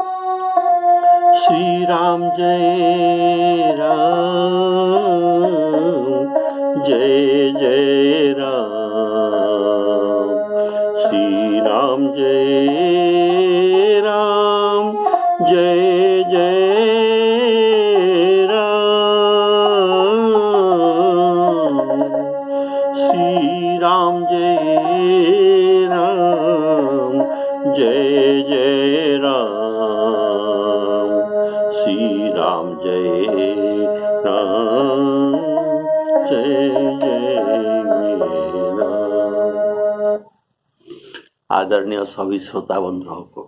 श्री राम जय राम, जय जय राम। श्री राम जय राम, जय जय राम। श्री राम जय राम, जय जय राम। श्री राम जय राम, जय जय राम। आदरणीय सभी श्रोता बंधुओं को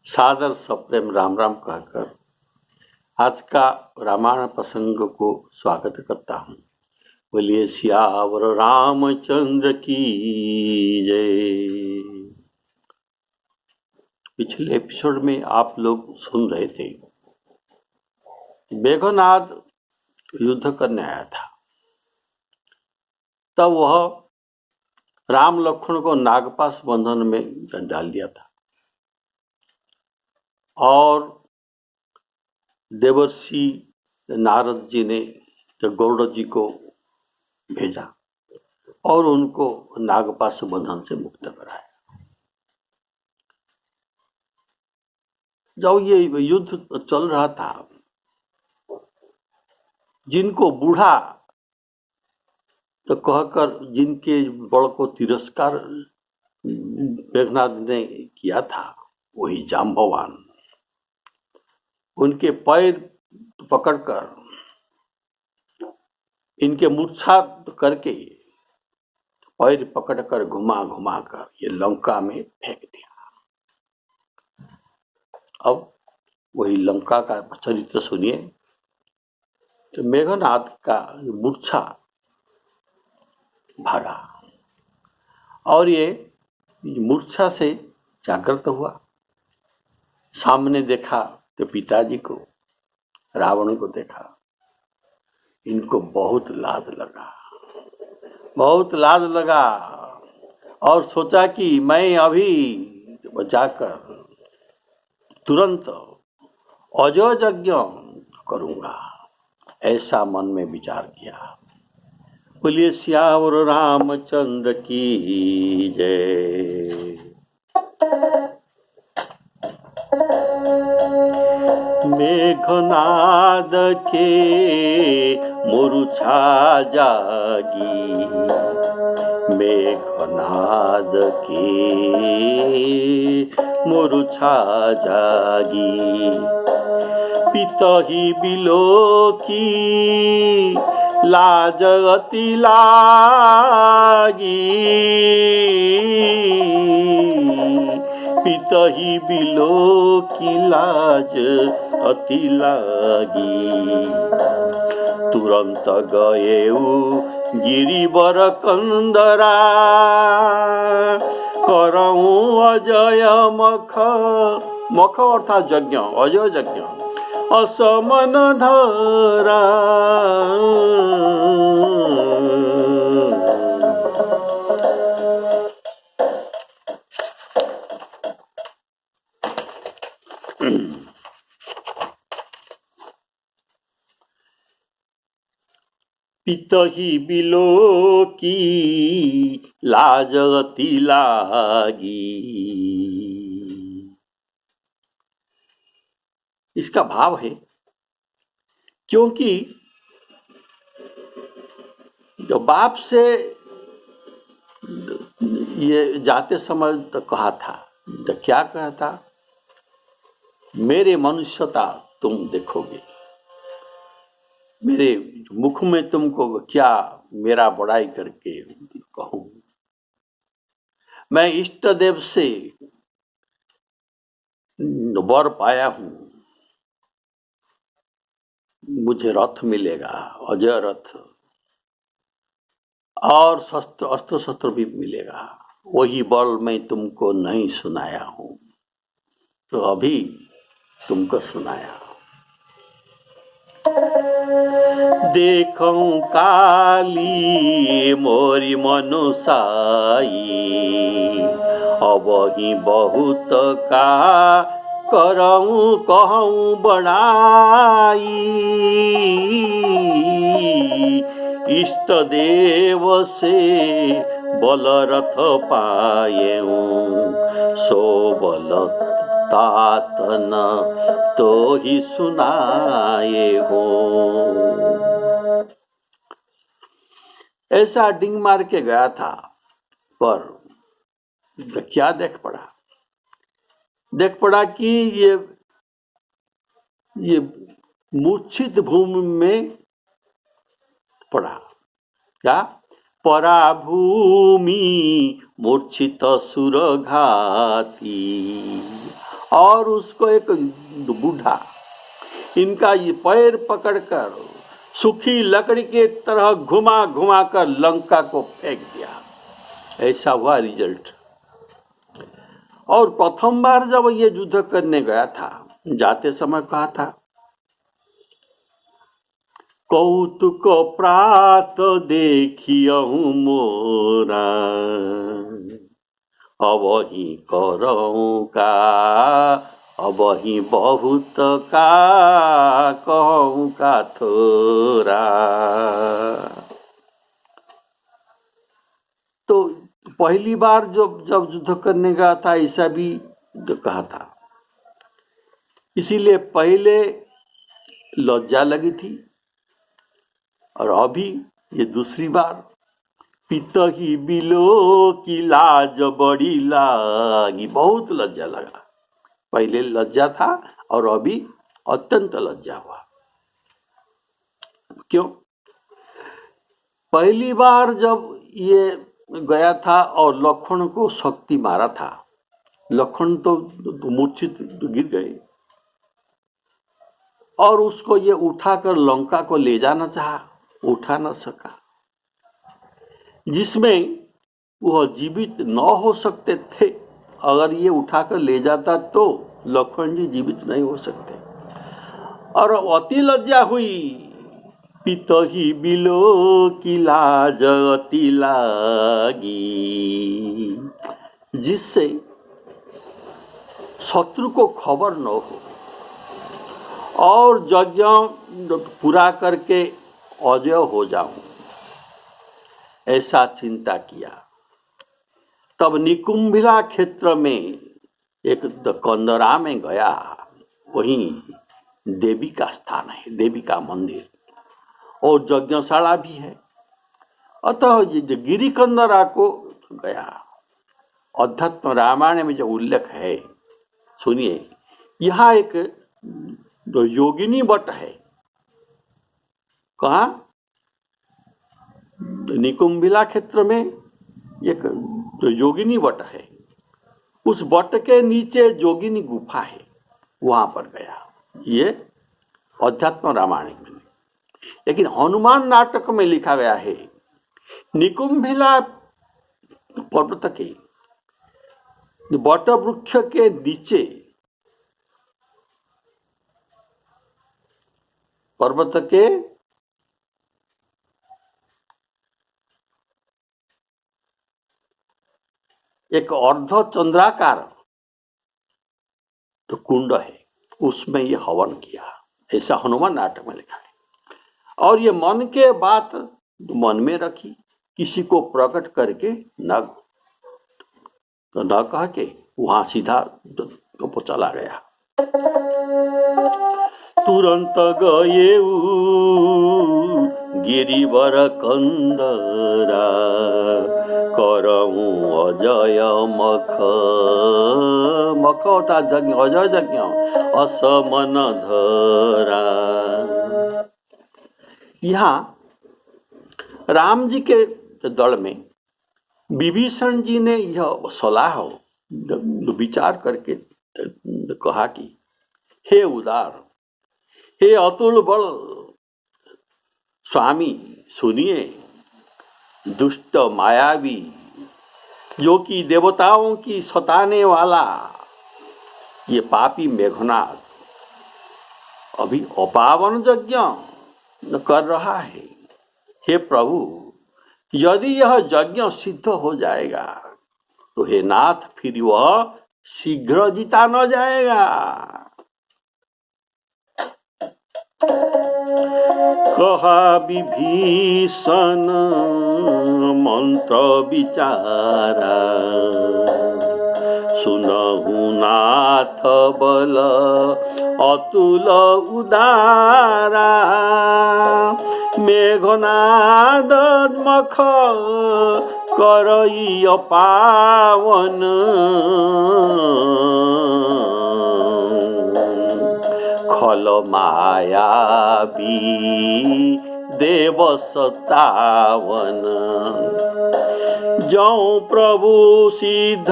सादर सप्रेम राम राम कहकर आज का रामायण प्रसंग को स्वागत करता हूँ। बोलिए सियावर रामचंद्र की जय। पिछले एपिसोड में आप लोग सुन रहे थे, मेघनाद युद्ध करने आया था। तब वह राम लक्ष्मण को नागपाश बंधन में डाल दिया था और देवर्षि नारद जी ने गरुड़ जी को भेजा और उनको नागपाश बंधन से मुक्त कराया। जब ये युद्ध चल रहा था, जिनको बूढ़ा तो कहकर जिनके बड़ को तिरस्कार मेघनाद ने किया था, वही जाम्बवान उनके पैर पकड़कर इनके मूर्छा करके पैर पकड़कर घुमा घुमा कर ये लंका में फेंक दिया। अब वही लंका का चरित्र सुनिए। तो मेघनाद का मूर्छा भागा और ये मूर्छा से जागृत हुआ। सामने देखा तो पिताजी को, रावण को देखा। इनको बहुत लाज लगा और सोचा कि मैं अभी जाकर तुरंत अजय यज्ञ करूंगा, ऐसा मन में विचार किया। बोलिए सियावर रामचंद्र की जय। मेघनाद के मूर्छा जागी, मेघनाद के मूर्छा जागी। पितहि बिलोकी लाज अति लागी, पितहि बिलोकी लाज अति लागी। तुरंत गएऊ गिरिवर कंदरा, करऊं अजय मख, मख अर्थात यज्ञ, अजय यज्ञ असमन धरा। पितहि बिलोकी लाज अति लागी। इसका भाव है क्योंकि जो बाप से ये जाते समय तो कहा था, तो क्या कहा था? मेरे मनुष्यता तुम देखोगे, मेरे मुख में तुमको क्या मेरा बड़ाई करके कहूं। मैं इष्ट देव से वर पाया हूं, मुझे रथ मिलेगा, अजय रथ, और अस्त्र शस्त्र भी मिलेगा। वही बल मैं तुमको नहीं सुनाया हूं, तो अभी तुमको सुनाया। देखूं काली मोरी मनुसाई, अब ही बहुत का करऊं कहूं बनाई, इष्ट देव से बल रथ पाएऊं, सो बल तातन तो ही सुनाए हो। ऐसा डिंग मार के गया था, पर क्या देख पड़ा कि ये मूर्छित भूमि में पड़ा। क्या? पराभूमि मूर्छित सुरघाती। और उसको एक बूढ़ा इनका ये पैर पकड़कर सूखी लकड़ी के तरह घुमा घुमा कर लंका को फेंक दिया। ऐसा हुआ रिजल्ट। और प्रथम बार जब ये युद्ध करने गया था, जाते समय कहा था, कौतुक प्रात देखियहु मोरा, अब ही करऊं का, अब ही बहुत का कहूं का थोरा। तो पहली बार जब युद्ध करने गया था, ऐसा भी कहा था। इसीलिए पहले लज्जा लगी थी, और अभी ये दूसरी बार पित ही बिलो की लाज बड़ी लागी। बहुत लज्जा लगा। पहले लज्जा था और अभी अत्यंत लज्जा हुआ। क्यों? पहली बार जब ये गया था और लक्ष्मण को शक्ति मारा था, लक्ष्मण तो मूर्छित गिर गए, और उसको ये उठाकर लंका को ले जाना चाहा, उठा न सका, जिसमें वह जीवित न हो सकते थे। अगर ये उठाकर ले जाता तो लक्ष्मण जी जीवित नहीं हो सकते। और अति लज्जा हुई। पित ही बिलो की लाज अति लागी, जिससे शत्रु को खबर न हो, और यज्ञ पूरा करके अजय हो जाऊं, ऐसा चिंता किया। तब निकुंभिला क्षेत्र में एक कंदरा में गया, वहीं देवी का स्थान है, देवी का मंदिर और यज्ञशाला भी है। अतः गिरी कंदरा को गया। अध्यात्म रामायण में जो उल्लेख है, सुनिए। यहाँ एक योगिनी वट है। कहाँ? निकुंभिला क्षेत्र में एक योगिनी वट है। उस वट के नीचे योगिनी गुफा है, वहां पर गया। ये अध्यात्म रामायण में। लेकिन हनुमान नाटक में लिखा गया है, निकुंभिला पर्वत के वट वृक्ष के नीचे, पर्वत के एक अर्ध चंद्राकार तो कुंड है, उसमें ये हवन किया। ऐसा हनुमान नाटक में लिखा है। और ये मन के बात मन में रखी, किसी को प्रकट करके न कह के वहां सीधा तो चला गया। तुरंत गए गिरिवर कंदरा, करऊं अजय मख, मख अर्थात यज्ञ, अजय यज्ञ असमन धरा। यहाँ राम जी के दल में विभीषण जी ने यह सलाह विचार करके कहा कि हे उदार, हे अतुल बल स्वामी, सुनिए। दुष्ट मायावी, जो कि देवताओं की सताने वाला ये पापी मेघनाथ अभी अपावन यज्ञ कर रहा है। हे प्रभु, यदि यह यज्ञ सिद्ध हो जाएगा तो हे नाथ, फिर वह शीघ्र जीता न जाएगा। कहा विभीषण मंत्र विचारा, सुनहु नाथ बल अतुल उदारा। मेघनाद मख करई पावन, खल मायावी देव सतावन। जौ प्रभु सिद्ध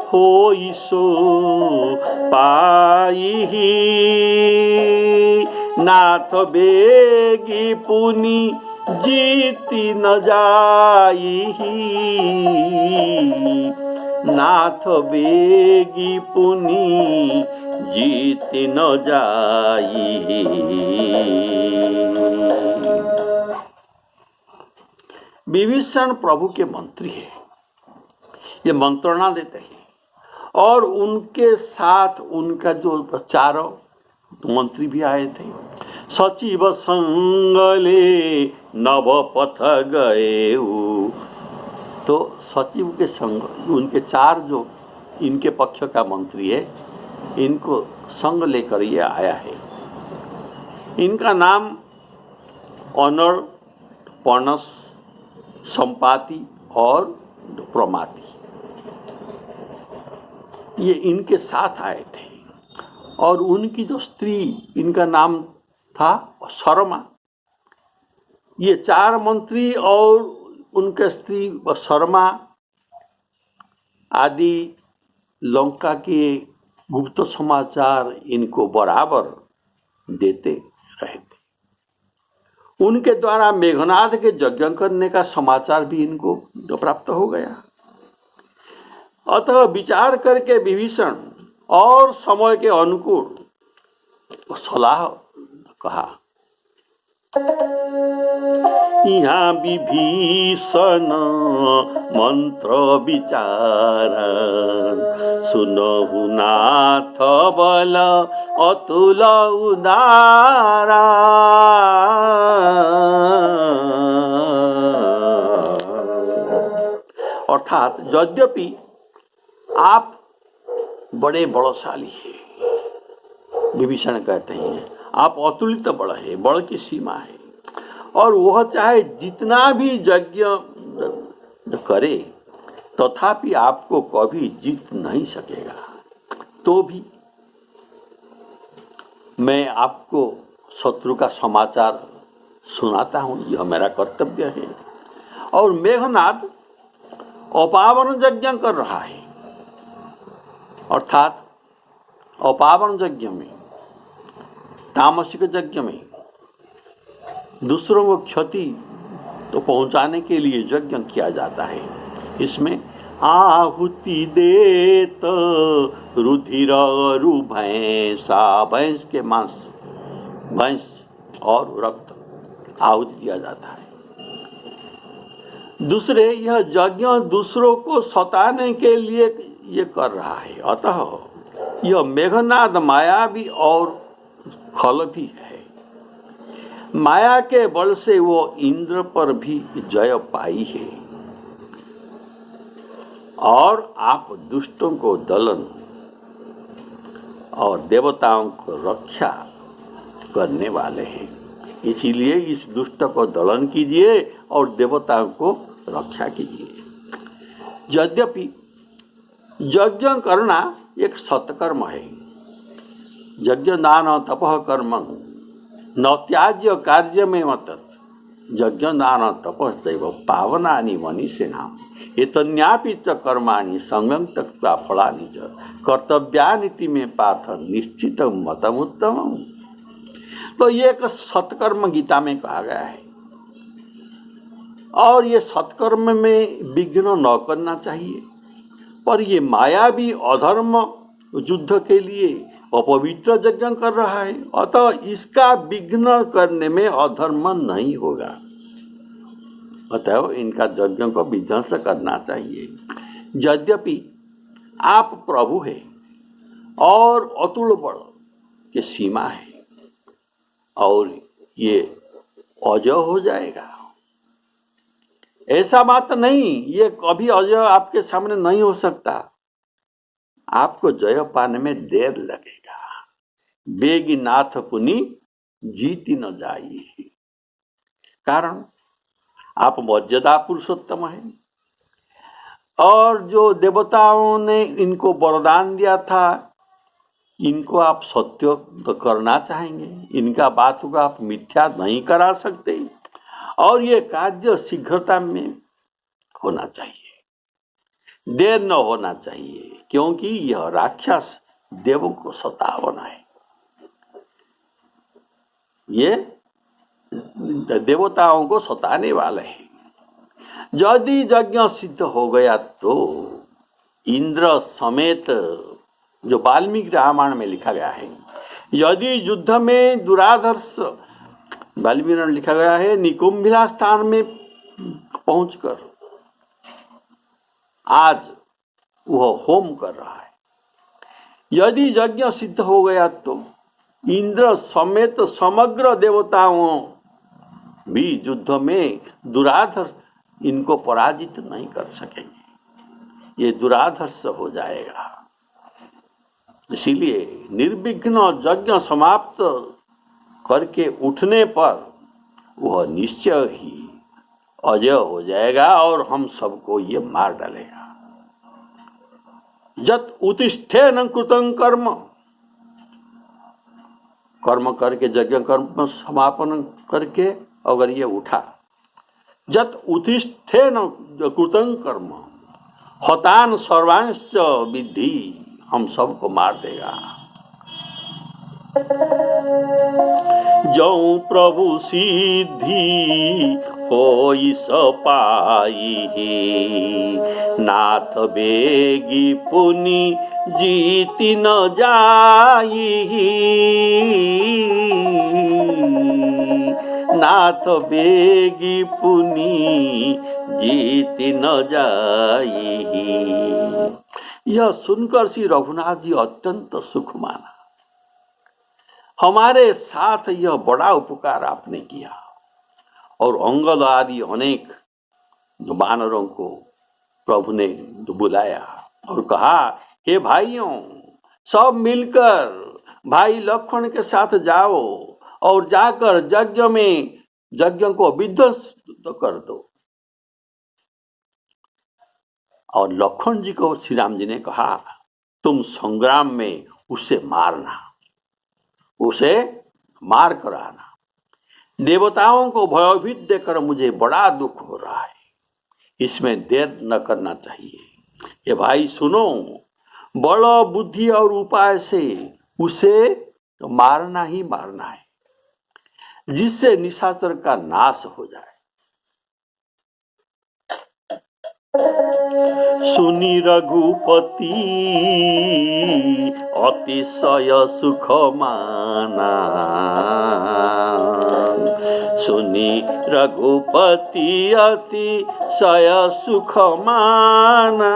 होई सो पाई, नाथ बेगी पुनि जीति न जाई। नाथ बेगी पुनि जीति न जाई। विभीषण प्रभु के मंत्री है, ये मंत्रणा देते हैं और उनके साथ उनका जो चारों मंत्री भी आए थे। सचिव संगले नव पथ गए, तो सचिव के संग उनके चार जो इनके पक्ष का मंत्री है, इनको संग लेकर ये आया है। इनका नाम ऑनर, पणस, संपाति और प्रमाति, ये इनके साथ आए थे। और उनकी जो स्त्री, इनका नाम था शर्मा। ये चार मंत्री और उनके स्त्री शर्मा आदि लंका के गुप्त समाचार इनको बराबर देते रहे थे। उनके द्वारा मेघनाद के यज्ञ करने का समाचार भी इनको प्राप्त हो गया। अतः विचार करके विभीषण और समय के अनुकूल सलाह कहा। यहाँ विभीषण मंत्र विचार, सुनहु नाथ बल अतुल उदारा। अर्थात यद्यपि आप बड़े बलशाली है, विभीषण कहते हैं, आप अतुलित बल है, बल की सीमा है, और वह चाहे जितना भी यज्ञ करे तथापि आपको कभी जीत नहीं सकेगा। तो भी मैं आपको शत्रु का समाचार सुनाता हूँ, यह मेरा कर्तव्य है। और मेघनाद अपावन यज्ञ कर रहा है, अर्थात अपावन यज्ञ में, तामसिक यज्ञ में दूसरों को क्षति तो पहुंचाने के लिए यज्ञ किया जाता है। इसमें आहुति देत रुधिर रु भैंसा, भैंस के मांस, भैंस और रक्त आहुति दिया जाता है। दूसरे, यह यज्ञ दूसरों को सताने के लिए ये कर रहा है। अतः यह मेघनाद मायावी और खल भी है। माया के बल से वो इंद्र पर भी जय पाई है और आप दुष्टों को दलन और देवताओं को रक्षा करने वाले हैं। इसीलिए इस दुष्ट को दलन कीजिए और देवताओं को रक्षा कीजिए। यद्यपि यज्ञ करना एक सत्कर्म है, यज्ञ दान तपः कर्म न त्याज्य कार्य में मत, यज्ञ दान तपश्चैव पावनानि मनीषिणाम् एतन्यापि च कर्माणि संगं त्यक्त्वा फलानि च कर्तव्यानिति में पार्थ निश्चितं मतमुत्तमम्। तो ये एक सत्कर्म गीता में कहा गया है और ये सत्कर्म में विघ्न न करना चाहिए। पर ये मायावी अधर्म युद्ध के लिए अपवित्र यज्ञ कर रहा है, अतः इसका विघ्न करने में अधर्म नहीं होगा। अतः इनका यज्ञ को विध्वंस करना चाहिए। यद्यपि आप प्रभु है और अतुल बल की सीमा है और ये अजय हो जाएगा। ऐसा बात नहीं, ये कभी अजय आपके सामने नहीं हो सकता। आपको जय पाने में देर लगेगा। बेगी नाथ पुनि जीती न जाई, कारण आप मर्यादा पुरुषोत्तम हैं और जो देवताओं ने इनको वरदान दिया था, इनको आप सत्य तो करना चाहेंगे, इनका बात को आप मिथ्या नहीं करा सकते और ये कार्य शीघ्रता में होना चाहिए, देर न होना चाहिए, क्योंकि यह राक्षस देवों को सतावन है। ये देवताओं को सताने वाले हैं। यदि यज्ञ सिद्ध हो गया तो इंद्र समेत, जो वाल्मीकि रामायण में लिखा गया है, यदि युद्ध में दुराधर्ष, वाल्मीकि में लिखा गया है, निकुंभिला स्थान में पहुंचकर आज वह होम कर रहा है। यदि यज्ञ सिद्ध हो गया तो इंद्र समेत समग्र देवताओं भी युद्ध में दुराधर्ष इनको पराजित नहीं कर सकेंगे, ये दुराधर्ष हो जाएगा। इसीलिए निर्विघ्न यज्ञ समाप्त करके उठने पर वह निश्चय ही अजय हो जाएगा और हम सबको ये मार डालेगा। जत उत्तिष्ठेन कृतं कर्म, कर्म करके यज्ञ कर्म समापन करके अगर ये उठा, जत उत्तिष्ठेन कृतं कर्म हतान सर्वांश्च विद्धि, हम सबको मार देगा। जौ प्रभु सिद्धि होई सपाई, नाथ बेगी पुनि जीति न जाई, नाथ बेगी पुनि जीति न जाई। यह सुनकर श्री रघुनाथ जी अत्यंत सुख माना। हमारे साथ यह बड़ा उपकार आपने किया। और अंगद आदि अनेक जो वानरों को प्रभु ने बुलाया और कहा, हे भाइयों, सब मिलकर भाई लक्ष्मण के साथ जाओ और जाकर यज्ञ को विध्वंस कर दो। और लक्ष्मण जी को श्री राम जी ने कहा, तुम संग्राम में उसे मारना, उसे मार कर आना। देवताओं को भयभीत देकर मुझे बड़ा दुख हो रहा है, इसमें देर न करना चाहिए। ये भाई सुनो, बल बुद्धि और उपाय से उसे मारना ही मारना है, जिससे निशाचर का नाश हो जाए। सुनी रघुपति अतिशय सुख माना, सुनी रघुपति अतिशय सुख माना,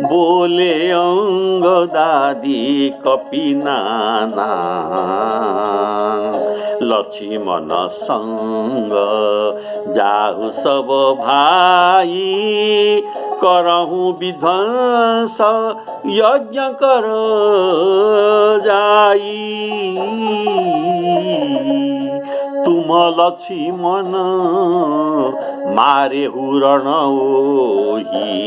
बोले अंगदादि कपिनाना, लक्ष्मण संग जाहु सब भाई, करहु विध्वंस यज्ञ कर जाई, तुम लक्ष्मण मारे हुरण ओही,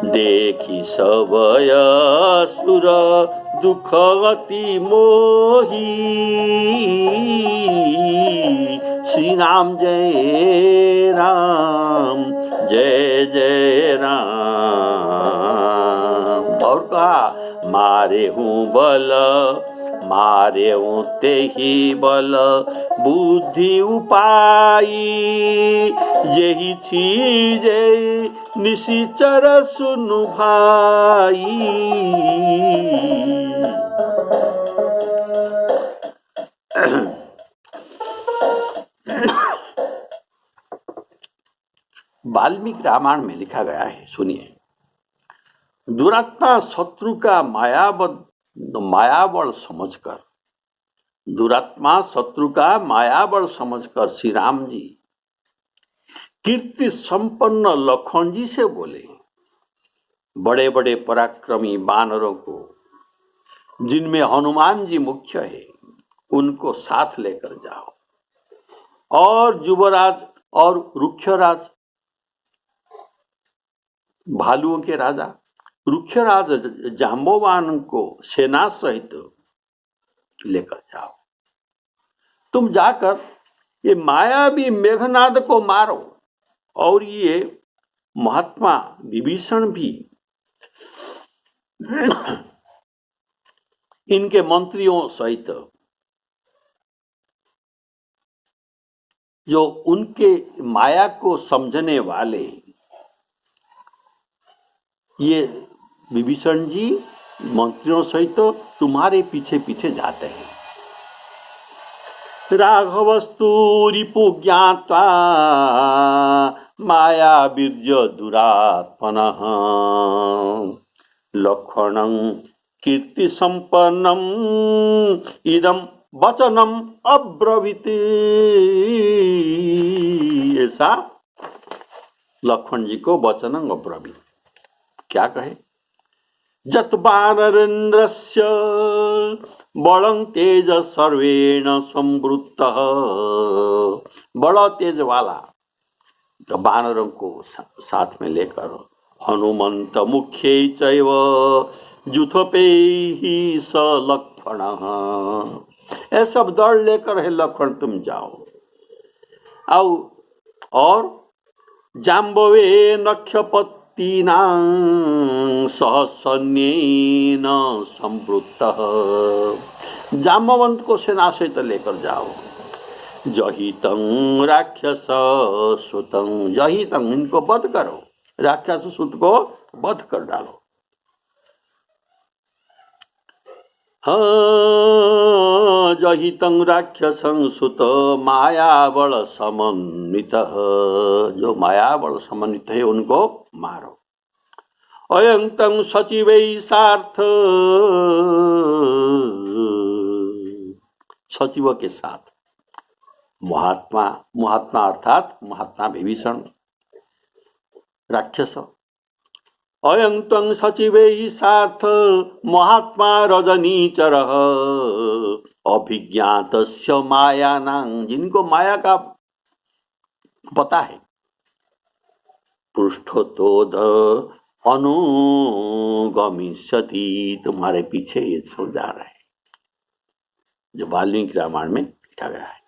देखी सबय असुर दुख अति मोही, श्री राम जय राम जय जय राम। और कहा, मारे हूँ बल मारे हूँ ते ही बल बुद्धि उपाई, यही चीज निशिचर सुनु भाई। वाल्मीकि रामायण में लिखा गया है, सुनिए। दुरात्मा शत्रु का मायाबल समझकर, दुरात्मा शत्रु का मायाबल समझकर श्री राम जी कीर्ति संपन्न लखन जी से बोले, बड़े बड़े पराक्रमी वानरों को, जिनमें हनुमान जी मुख्य है, उनको साथ लेकर जाओ, और युवराज और रुक्षराज, भालुओं के राजा रुक्षराज जाम्बवान को सेना सहित लेकर जाओ। तुम जाकर ये मायावी मेघनाद को मारो, और ये महात्मा विभीषण भी इनके मंत्रियों सहित, जो उनके माया को समझने वाले, ये विभीषण जी मंत्रियों सहित तुम्हारे पीछे पीछे जाते हैं। राघवस्तु रिपु ज्ञात्वा माया बीर्य दुरात्मनः लक्षणं कीर्ति संपन्नम इदम वचनम अब्रवीत। ऐसा लक्ष्मण जी को वचनम अब्रवीत, क्या कहे? जत वानरेन्द्रस्य बलं तेज सर्वेण संवृत्तः, बड़ा तेज वाला वानरों को साथ में लेकर हनुमंत मुख्य चैव जुथपेहि स लक्ष्मणः, ये सब दौड़ लेकर है लक्ष्मण तुम जाओ। और जाम्बवे नक्षपत्तिना सह सैन्येन संवृत्तः, जाम्बवंत को सेना से तो लेकर जाओ। जहितं राक्षस सुतं, जहितं इनको वध करो, राक्षस सुत को वध कर डालो। जहितं राक्षसं सुत मायाबल समन्वितः, जो मायाबल समन्वित है उनको मारो। अयं तं सचिवै सार्थ, सचिव के साथ महात्मा अर्थात महात्मा विभीषण राक्षस। अयं त्वं सचिवैः सार्थ महात्मा रजनीचरः अभिज्ञातस्य मायानां, जिनको माया का पता है। पृष्ठतोद अनुगमिष्यति, तुम्हारे पीछे ये सो जा रहे हैं, जो वाल्मीकि रामायण में लिखा गया है।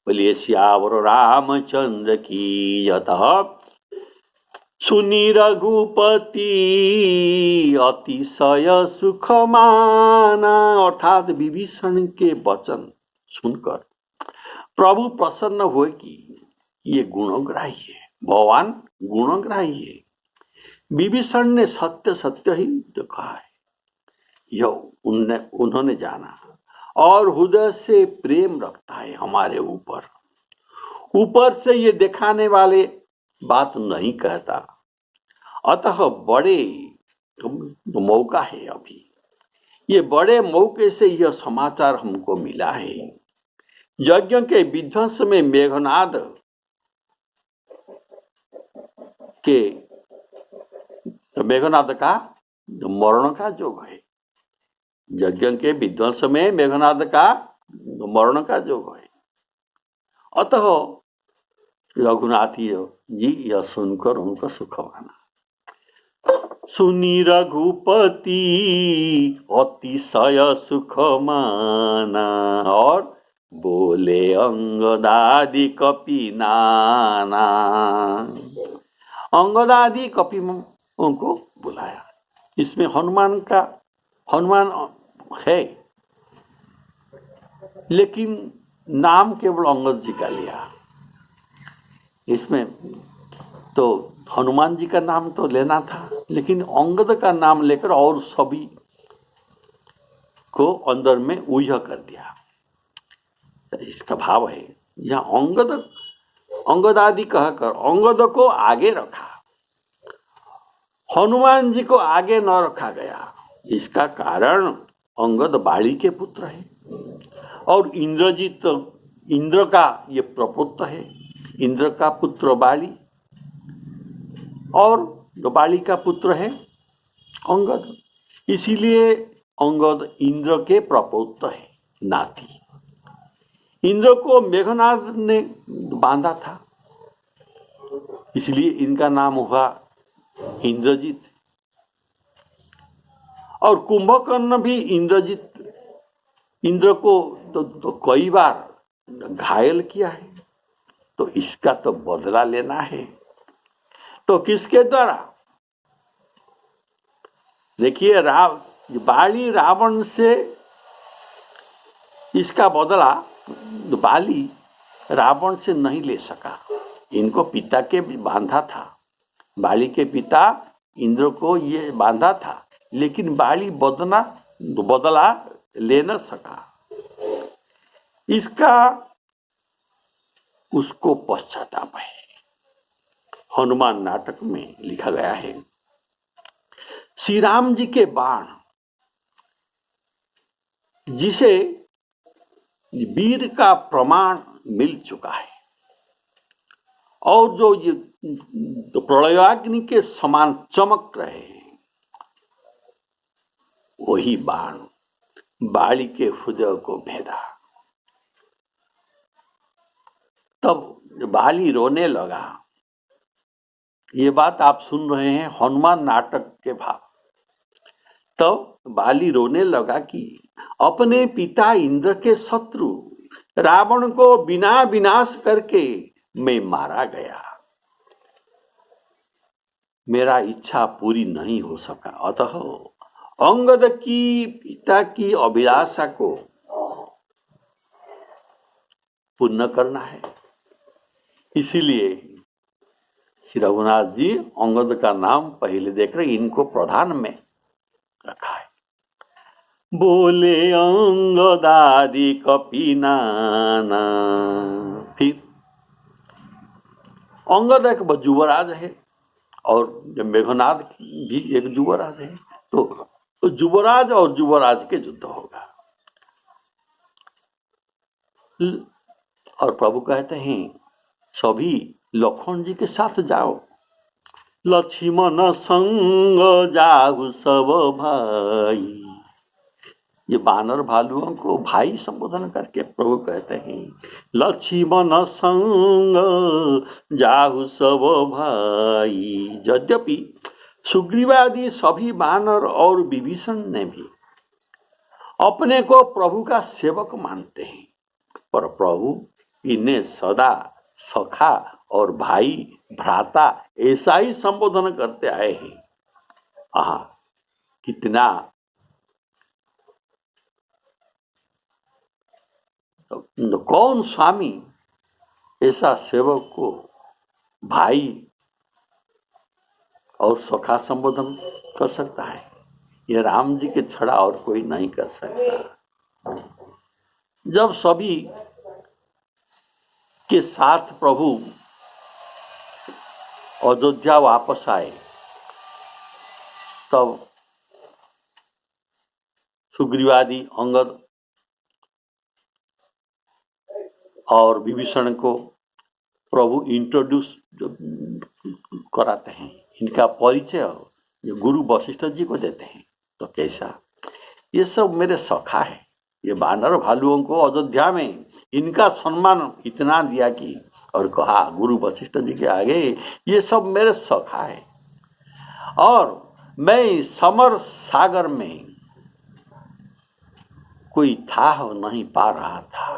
बोलिए सियावर रामचंद्र की जय। सुनी रघुपति अतिशय सुख माना, अर्थात विभीषण के वचन सुनकर प्रभु प्रसन्न हुए कि ये गुणग्राही है, भगवान गुणग्राही है। विभीषण ने सत्य सत्य ही तो कहा है, यह उन्होंने जाना, और हृदय से प्रेम रखता है हमारे ऊपर से ये दिखाने वाले बात नहीं कहता। अतः बड़े मौका है, अभी ये बड़े मौके से यह समाचार हमको मिला है। यज्ञ के विध्वंस में मेघनाद का मरण का योग है। यज्ञ के विध्वंस में मेघनाद का मरण का योग है। अतः रघुनाथ जी यह सुनकर उनको सुख माना। सुनी रघुपति अतिशय सुख माना, और बोले अंगदादि कपि नाना, अंगदादि कपि उनको बुलाया। इसमें हनुमान है, लेकिन नाम केवल अंगद जी का लिया। इसमें तो हनुमान जी का नाम तो लेना था, लेकिन अंगद का नाम लेकर और सभी को अंदर में उयह कर दिया। इसका भाव है, यहाँ अंगद अंगद आदि कहकर अंगद को आगे रखा, हनुमान जी को आगे न रखा गया। इसका कारण अंगद बाली के पुत्र है और इंद्रजीत इंद्र का ये प्रपुत्र है। इंद्र का पुत्र बाली और बाली का पुत्र है अंगद, इसीलिए अंगद इंद्र के प्रपुत्र है, नाती। इंद्र को मेघनाद ने बांधा था, इसलिए इनका नाम हुआ इंद्रजीत। और कुंभकर्ण भी इंद्र को तो कई बार घायल किया है, तो इसका तो बदला लेना है। तो किसके द्वारा? देखिए, बाली रावण से इसका बदला बाली रावण से नहीं ले सका। इनको पिता के बांधा था, बाली के पिता इंद्र को ये बांधा था, लेकिन बाली बदला ले न सका। इसका उसको पश्चाताप है। हनुमान नाटक में लिखा गया है, श्री राम जी के बाण जिसे वीर का प्रमाण मिल चुका है और जो ये तो प्रलयाग्नि के समान चमक रहे हैं, वही बाण बाली के हृदय को भेदा। तब बाली रोने लगा। ये बात आप सुन रहे हैं हनुमान नाटक के भाव। तब बाली रोने लगा कि अपने पिता इंद्र के शत्रु रावण को बिना विनाश करके मैं मारा गया, मेरा इच्छा पूरी नहीं हो सका। अतः अंगद की पिता की अभिलाषा को पूर्ण करना है। इसीलिए श्री रघुनाथ जी अंगद का नाम पहले देख रहे, इनको प्रधान में रखा है। बोले अंगदादि कपिनाना। फिर अंगद एक युवराज है और मेघनाद भी एक युवराज है, तो युवराज और युवराज के युद्ध होगा। और प्रभु कहते हैं सभी लखन जी के साथ जाओ, लक्ष्मण संग जाहु सब भाई। ये बानर भालुओं को भाई संबोधन करके प्रभु कहते हैं लक्ष्मण संग जाहु सब भाई। यद्यपि सुग्रीवादि सभी बानर और विभीषण ने भी अपने को प्रभु का सेवक मानते हैं, पर प्रभु इन्हें सदा सखा और भाई भ्राता ऐसा ही संबोधन करते आए हैं। आहा, कितना कौन स्वामी ऐसा सेवक को भाई और सखा संबोधन कर सकता है? यह राम जी के छड़ा और कोई नहीं कर सकता। जब सभी के साथ प्रभु अयोध्या वापस आए, तब सुग्रीवादि अंगद और विभीषण को प्रभु इंट्रोड्यूस कराते हैं, इनका परिचय गुरु वशिष्ठ जी को देते हैं। तो कैसा, ये सब मेरे सखा है। ये बानर भालुओं को अयोध्या में इनका सम्मान इतना दिया कि, और कहा गुरु वशिष्ठ जी के आगे ये सब मेरे सखा है। और मैं समर सागर में कोई था नहीं पा रहा था,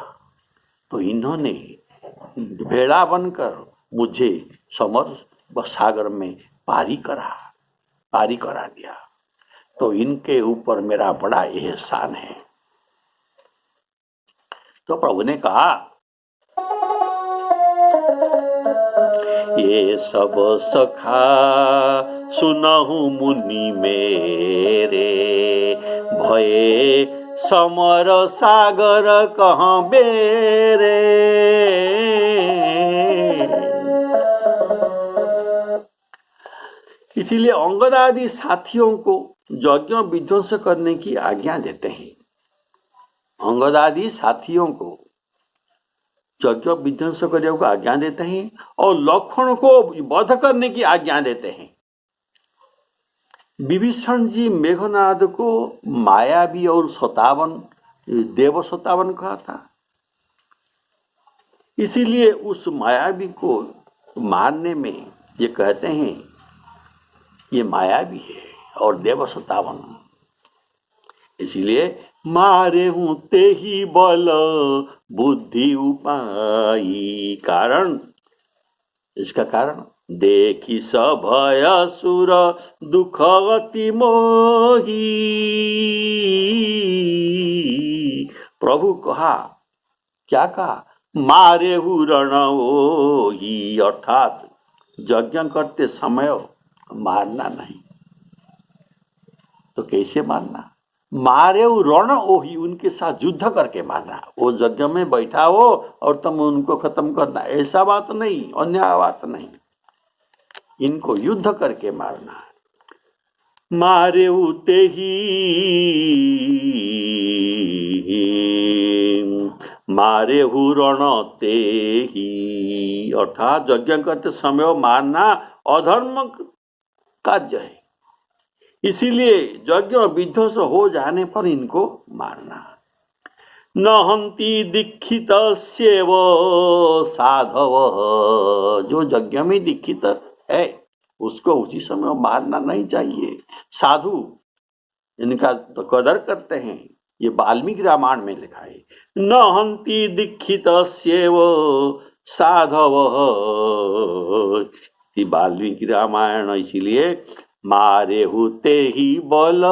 तो इन्होंने भेड़ा बनकर मुझे समर सागर में पारी करा दिया। तो इनके ऊपर मेरा बड़ा एहसान है। तो प्रभु ने कहा ये सब सखा सुनहु मुनि मेरे, भये समर सागर कहाँ बेरे। इसीलिए अंगद आदि साथियों को यज्ञ विध्वंस करने की आज्ञा देते हैं। अंगद आदि साथियों को यज्ञ विध्वंस करने को आज्ञा देते हैं और लक्ष्मण को वध करने की आज्ञा देते हैं। विभीषण जी मेघनाद को मायावी और देव सतावन कहा था। इसीलिए उस मायावी को मारने में ये कहते हैं ये मायावी है और देव सतावन। इसीलिए मारे हूं ते ही बल बुद्धि उपाई। कारण, इसका कारण देखी सभय सुर दुख अति मोही। प्रभु कहा, क्या कहा? मारे हु रण ओही, अर्थात यज्ञ करते समय मारना नहीं। तो कैसे मारना? मारे हु रण ओही, उनके साथ युद्ध करके मारना। वो यज्ञ में बैठा हो और तुम उनको खत्म करना, ऐसा बात नहीं, अन्याय बात नहीं। इनको युद्ध करके मारना। मारे उते ही मारे हु रण ते ही, अर्थात यज्ञ करते समय मारना अधर्म कार्य है। इसीलिए यज्ञ विध्वंस हो जाने पर इनको मारना। न हंति दीक्षित सेव साधव, जो यज्ञ में दीक्षित है उसको उसी समय मारना नहीं चाहिए। साधु इनका तो कदर करते हैं, ये वाल्मीकि रामायण में लिखा है। न हंति दीक्षित सेव साधव, वाल्मीकि रामायण। इसीलिए मारे हुते ही बल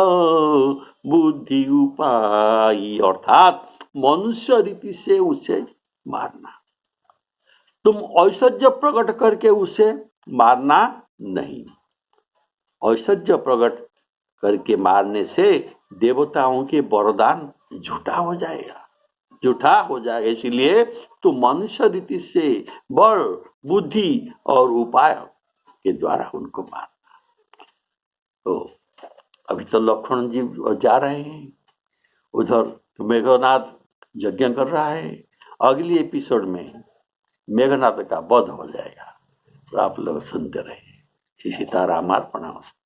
बुद्धि उपाई, अर्थात मनुष्य रीति से उसे मारना। तुम ऐश्वर्य प्रकट करके उसे मारना नहीं। ऐश्वर्य प्रकट करके मारने से देवताओं के वरदान झूठा हो जाएगा। इसलिए तुम मनुष्य रीति से बल बुद्धि और उपाय के द्वारा उनको मारना। तो अभी तो लक्ष्मण जी जा रहे हैं उधर, तो मेघनाद यज्ञ कर रहा है। अगली एपिसोड में मेघनाद का वध हो जाएगा। तो आप लोग सुनते रहे। श्री सीताराम अर्पणमस्तु।